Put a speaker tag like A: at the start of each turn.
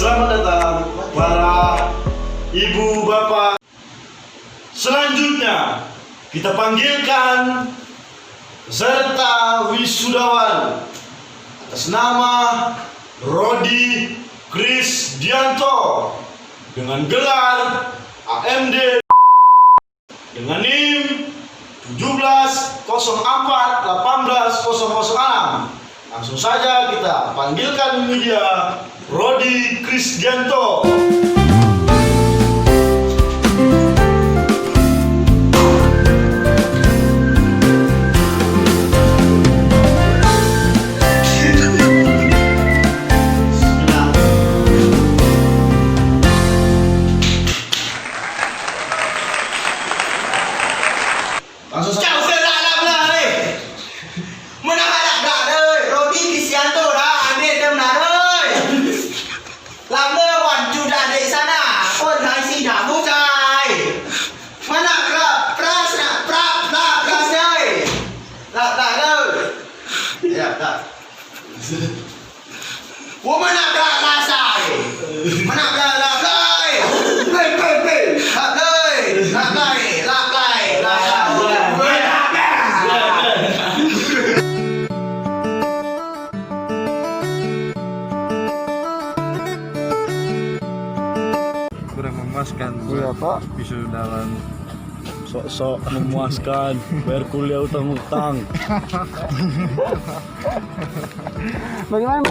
A: Selamat datang para ibu bapak. Selanjutnya kita panggilkan peserta wisudawan atas nama Rodi Krisdianto dengan gelar AMD dengan NIM 1704180006. Langsung saja kita panggilkan dia Rodi Krisdianto. Langsung saja.
B: Chào sơn lại làm lời Mới đang hai lạc đạn ơi Rodi Krisdianto đã anh biết đâm đạn ơi làm lời hoàn chủ đạn đệ xa nà con thái xin đả vô trai mà nạc là pras nà pras ơi lạc đạn ơi lạc đạn của mà nạc là xài mà nạc là lạc ơi lạc ơi lạc này lạc này lạc
C: kurang memuaskan.
D: Iya Pak.
C: Wisudawan sok-sok memuaskan, bayar kuliah utang-utang.
D: Bagaimana?